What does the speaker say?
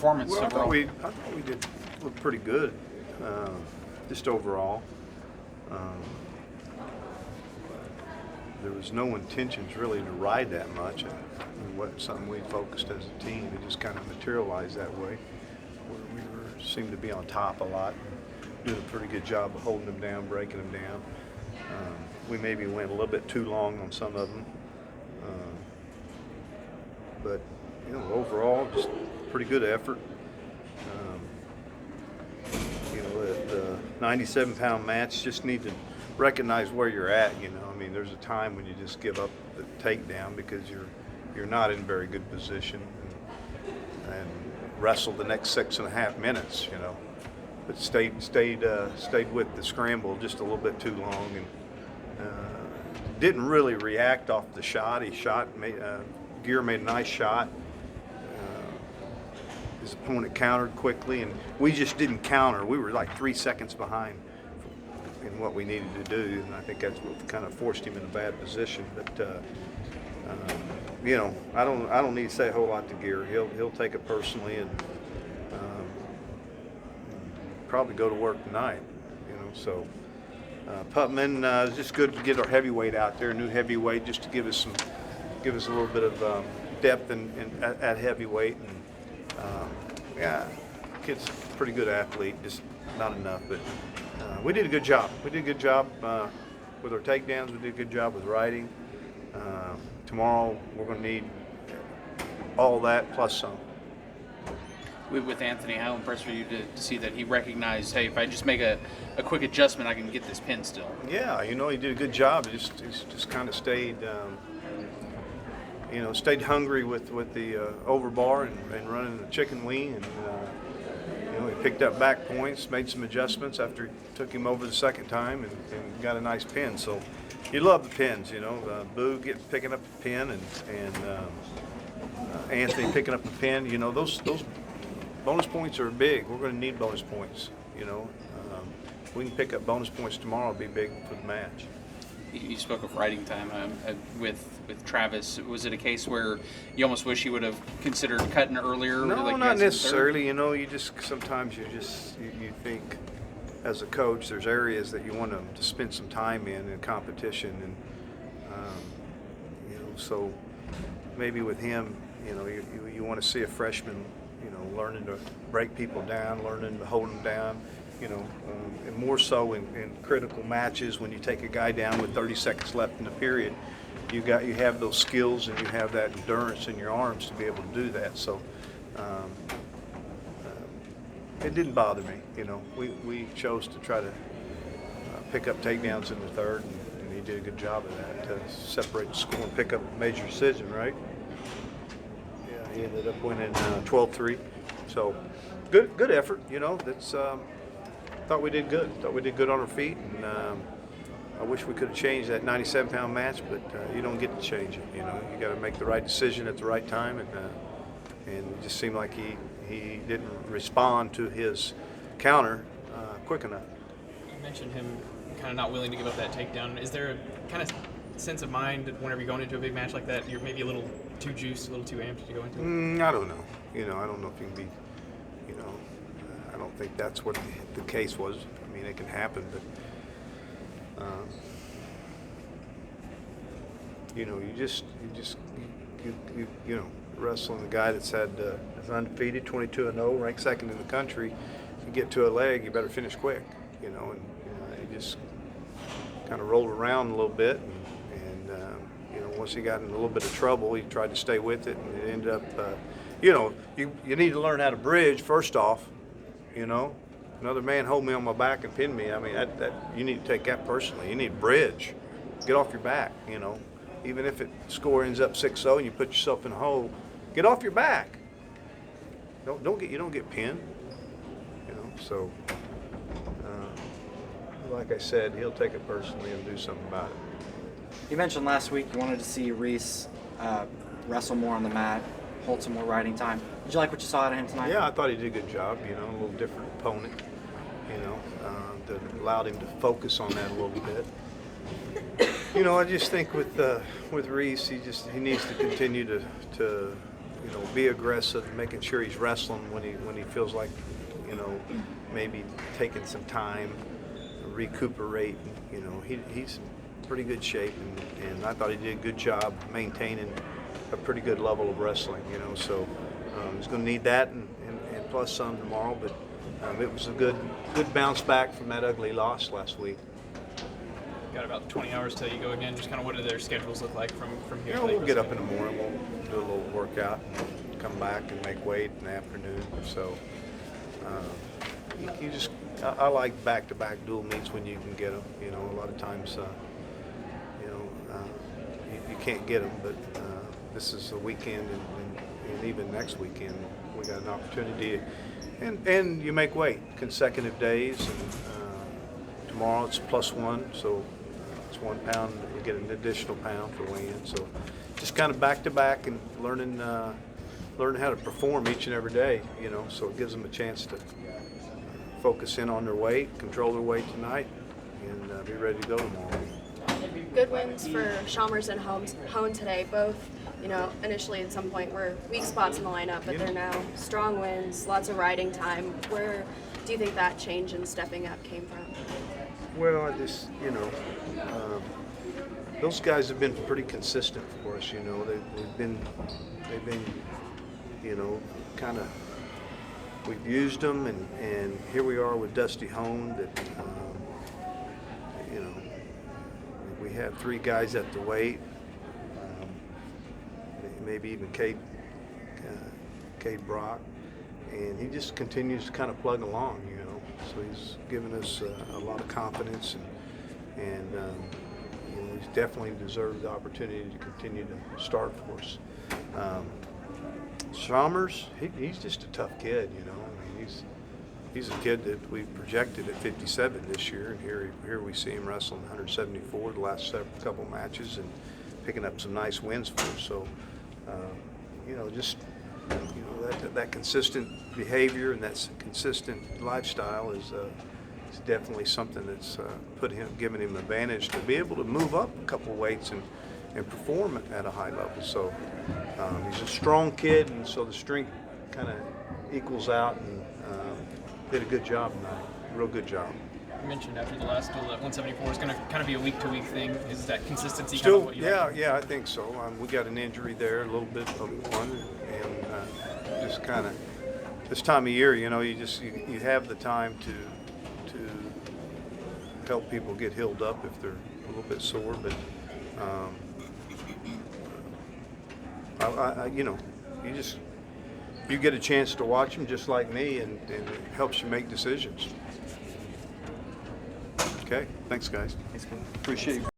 performance Well, overall? I thought we did look pretty good, just overall. Um, there was no intentions really to ride that much. It wasn't something we focused as a team. It just kind of materialized that way, where seemed to be on top a lot, doing a pretty good job of holding them down, breaking them down. We maybe went a little bit too long on some of them, but overall, just pretty good effort. The 97-pound match, just need to recognize where you're at. I mean, there's a time when you just give up the takedown because you're not in very good position, and wrestle the next 6.5 minutes. But stayed with the scramble just a little bit too long, and didn't really react off the shot. Gear made a nice shot. His opponent countered quickly, and we just didn't counter. We were like 3 seconds behind in what we needed to do, and I think that's what kind of forced him in a bad position. But I don't need to say a whole lot to Gear. He'll take it personally, and probably go to work tonight. So Putman is just good to get our heavyweight out there, new heavyweight, just to give us a little bit of depth at heavyweight. And kid's a pretty good athlete, just not enough. But we did a good job. We did a good job with our takedowns. We did a good job with riding. Tomorrow we're going to need all that plus some. With Anthony, how impressed were you to see that he recognized, hey, if I just make a quick adjustment, I can get this pin still? Yeah, he did a good job. He just kind of stayed, stayed hungry with the overbar and running the chicken wing, and he picked up back points, made some adjustments after it took him over the second time, and got a nice pin. So you love the pins, Boo picking up the pin, and Anthony picking up the pin. Those bonus points are big. We're going to need bonus points. If we can pick up bonus points tomorrow, it'll be big for the match. You spoke of riding time with Travis. Was it a case where you almost wish you would have considered cutting earlier? No, like not necessarily. You just sometimes you think, as a coach, there's areas that you want to spend some time in competition, and so maybe with him, you want to see a freshman, learning to break people down, learning to hold them down. And more so in critical matches when you take a guy down with 30 seconds left in the period, you have those skills and you have that endurance in your arms to be able to do that. So it didn't bother me. We chose to try to pick up takedowns in the third, and he did a good job of that to separate the score and pick up a major decision, right? Yeah, he ended up winning 12-3. So good effort. That's. Thought we did good. Thought we did good on our feet, and I wish we could have changed that 97-pound match, but you don't get to change it. You got to make the right decision at the right time, and it just seemed like he didn't respond to his counter quick enough. You mentioned him kind of not willing to give up that takedown. Is there a kind of sense of mind that whenever you're going into a big match like that, you're maybe a little too juiced, a little too amped to go into it? I don't know. I don't know if you can be. I don't think that's what the case was. I mean, it can happen, but you wrestling the guy that's is undefeated, 22-0, ranked second in the country. You get to a leg, you better finish quick. And he just kind of rolled around a little bit, and once he got in a little bit of trouble, he tried to stay with it, and it ended up. You need to learn how to bridge first off. Another man hold me on my back and pin me. I mean, that you need to take that personally. You need to bridge, get off your back. Even if score ends up 6-0 and you put yourself in a hole, get off your back. You don't get pinned. So like I said, he'll take it personally and do something about it. You mentioned last week you wanted to see Reese wrestle more on the mat, hold some more riding time. Did you like what you saw out of him tonight? Yeah, I thought he did a good job. A little different opponent. That allowed him to focus on that a little bit. I just think with Reese, he needs to continue to be aggressive, making sure he's wrestling when he feels like, maybe taking some time, recuperate. He's in pretty good shape, and I thought he did a good job maintaining a pretty good level of wrestling. So he's going to need that and plus some tomorrow. But it was a good bounce back from that ugly loss last week. Got about 20 hours till you go again. Just kind of what do their schedules look like from here? We'll get up in the morning. We'll do a little workout, and come back and make weight in the afternoon. So I like back-to-back dual meets when you can get them. A lot of times, you can't get them, but this is a weekend, and even next weekend we got an opportunity, and you make weight consecutive days, and tomorrow it's +1, so it's 1 pound. You get an additional pound for weigh-in. So just kind of back-to-back and learning how to perform each and every day. So it gives them a chance to focus in on their weight, control their weight tonight, and be ready to go tomorrow. Good wins for Chalmers and Hone today. Both, initially at some point were weak spots in the lineup, but they're now strong wins, lots of riding time. Where do you think that change in stepping up came from? Well, I just, those guys have been pretty consistent for us. They've been, kind of. We've used them, and here we are with Dusty Hone. That, we have 3 guys at the weight, maybe even Cade Brock, and he just continues to kind of plug along. So he's given us a lot of confidence, and he's definitely deserved the opportunity to continue to start for us. Chalmers, he's just a tough kid. He's a kid that we projected at 57 this year, and here we see him wrestling 174 the last couple matches and picking up some nice wins for us. So, that consistent behavior and that consistent lifestyle is definitely something that's given him an advantage to be able to move up a couple weights and perform at a high level. So he's a strong kid, and so the strength kind of equals out, and did a good job tonight. Real good job. You mentioned after the last duel that 174 is going to kind of be a week-to-week thing. Is that consistency Still, kind of what you like? Yeah, I think so. We got an injury there, a little bit of one, and just kind of this time of year, you have the time to help people get healed up if they're a little bit sore, but you get a chance to watch them just like me, and it helps you make decisions. Okay, thanks guys. Thanks, Coach. Appreciate you.